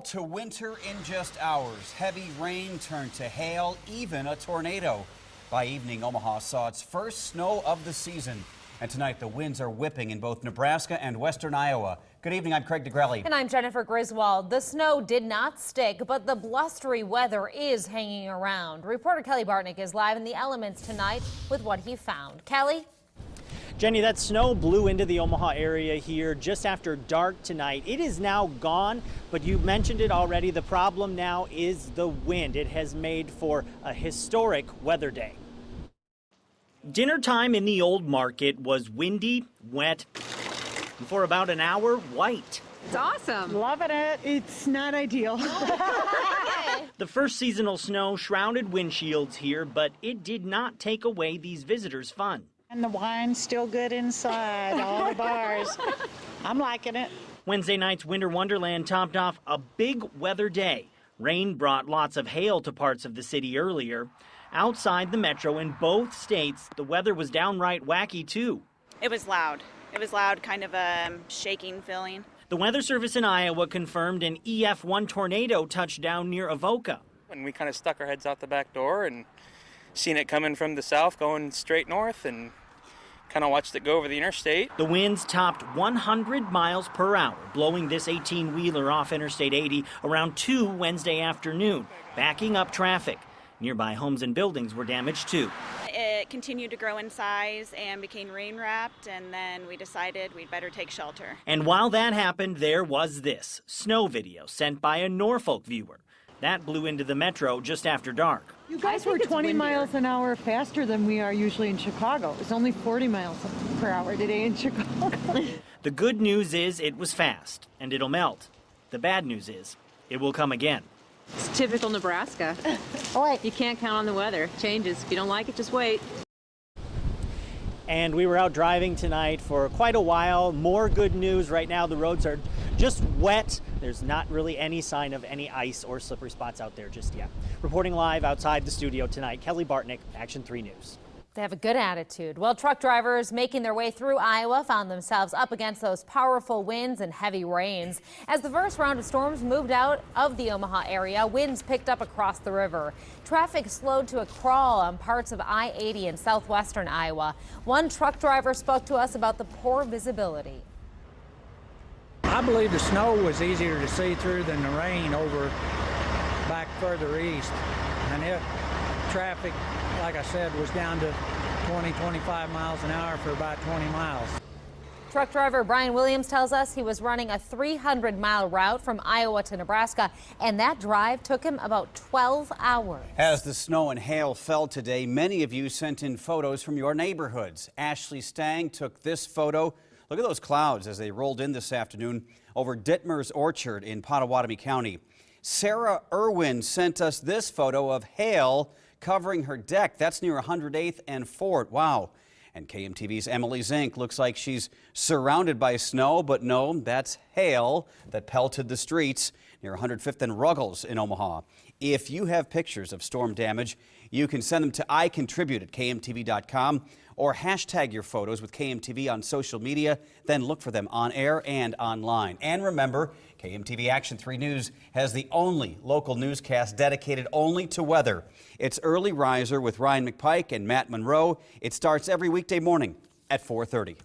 To winter in just hours. Heavy rain turned to hail, even a tornado. By evening, Omaha saw its first snow of the season. And tonight, the winds are whipping in both Nebraska and western Iowa. Good evening, I'm Craig DeGrelli. And I'm Jennifer Griswold. The snow did not stick, but the blustery weather is hanging around. Reporter Kelly Bartnick is live in the elements tonight with what he found. Kelly? Jenny, that snow blew into the Omaha area here just after dark tonight. It is now gone, but you mentioned it already. The problem now is the wind. It has made for a historic weather day. Dinner time in the old market was windy, wet, and for about an hour, white. It's awesome. Loving it. It's not ideal. The first seasonal snow shrouded windshields here, but it did not take away these visitors' fun. And the wine's still good inside, all the bars. I'm liking it. Wednesday night's Winter Wonderland topped off a big weather day. Rain brought lots of hail to parts of the city earlier. Outside the metro in both states, the weather was downright wacky, too. It was loud. It was loud, kind of a shaking feeling. The Weather Service in Iowa confirmed an EF1 tornado touched down near Avoca. And we kind of stuck our heads out the back door and seen it coming from the south going straight north and kind of watched it go over the interstate. The winds topped 100 miles per hour, blowing this 18-wheeler off Interstate 80 around 2 Wednesday afternoon, backing up traffic. Nearby homes and buildings were damaged, too. It continued to grow in size and became rain-wrapped, and then we decided we'd better take shelter. And while that happened, there was this snow video sent by a Norfolk viewer. That blew into the metro just after dark. You guys were 20 miles an hour faster than we are usually in Chicago. It's only 40 miles per hour today in Chicago. The good news is it was fast, and it'll melt. The bad news is it will come again. It's typical Nebraska. You can't count on the weather. It changes. If you don't like it, just wait. And we were out driving tonight for quite a while. More good news right now. The roads are just wet. There's not really any sign of any ice or slippery spots out there just yet. Reporting live outside the studio tonight, Kelly Bartnick, Action 3 News. They have a good attitude. Well, truck drivers making their way through Iowa found themselves up against those powerful winds and heavy rains. As the first round of storms moved out of the Omaha area, winds picked up across the river. Traffic slowed to a crawl on parts of I-80 in southwestern Iowa. One truck driver spoke to us about the poor visibility. I believe the snow was easier to see through than the rain over back further east. And traffic, like I said, was down to 20-25 miles an hour for about 20 miles. Truck driver Brian Williams tells us he was running a 300-mile route from Iowa to Nebraska, and that drive took him about 12 hours. As the snow and hail fell today, many of you sent in photos from your neighborhoods. Ashley Stang took this photo. Look at those clouds as they rolled in this afternoon over Dittmer's Orchard in Pottawatomie County. Sarah Irwin sent us this photo of hail covering her deck. That's near 108th and Fort. Wow. And KMTV's Emily Zink looks like she's surrounded by snow, but no, that's hail that pelted the streets near 105th and Ruggles in Omaha. If you have pictures of storm damage, you can send them to icontribute@kmtv.com or hashtag your photos with KMTV on social media. Then look for them on air and online. And remember, KMTV Action 3 News has the only local newscast dedicated only to weather. It's Early Riser with Ryan McPike and Matt Monroe. It starts every weekday morning at 4:30.